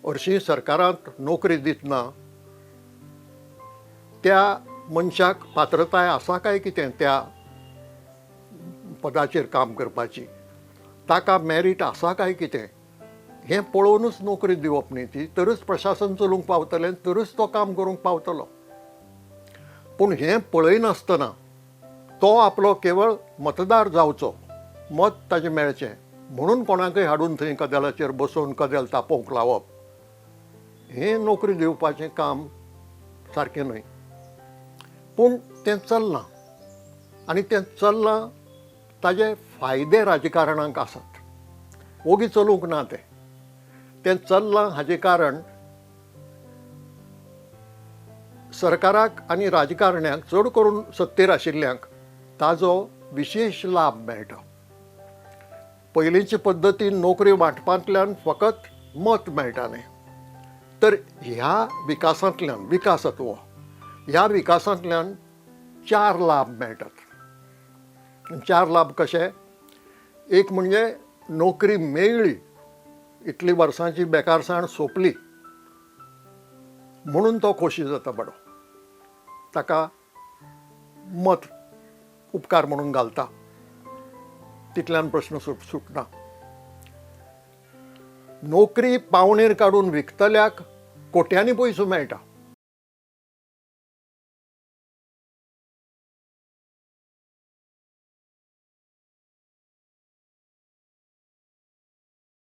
हरशीं सरकारांत नोकरी दितना त्या मनशाक पात्रताय आसा काय कितें त्या पदाचेर काम करपाची, ताका मेरीट आसा काय कितें हें पळोवनूच नोकरी दिवप न्ही ती. तरच प्रशासन चलूंक पावतलें, तरच तो काम करूंक पावतलो. पूण हें पळयनासतना तो आपलो केवळ मतदार जावचो, मत ताचें मेळचें म्हणून कोणाकय हाडून थंय कदेलाचेर बसोवन कदेल तापोवंक लावप, हें नोकरी दिवपाचें काम सारकें न्हय. पूण तें चल्लां आनी तें चल्लां, ताजे फायदे राजकारणांक आसात, ओगी चलूंक ना तें चल्लां. हाजें कारण सरकाराक आनी राजकारण्यांक, चड करून सत्तेर आशिल्ल्यांक ताजो विशेश लाभ मेळटा. पयलींचे पद्दतीन नोकरी वांटपांतल्यान फकत मत मेळटालें, तर ह्या विकासांतल्यान, विकासत्व ह्या विकासांतल्यान 4 लाभ मेळटात. 4 लाभ कशे? एक म्हणजे नोकरी मेळ्ळी, इतली वर्सांची बेकारसाण सोंपली म्हणून तो खोशी जाता बडो, ताका मत उपकार म्हणून घालता, तितल्यान प्रश्न सुटना. नोकरी पावणेर काडून विकतल्याक कोट्यांनी पयसो मेळटा,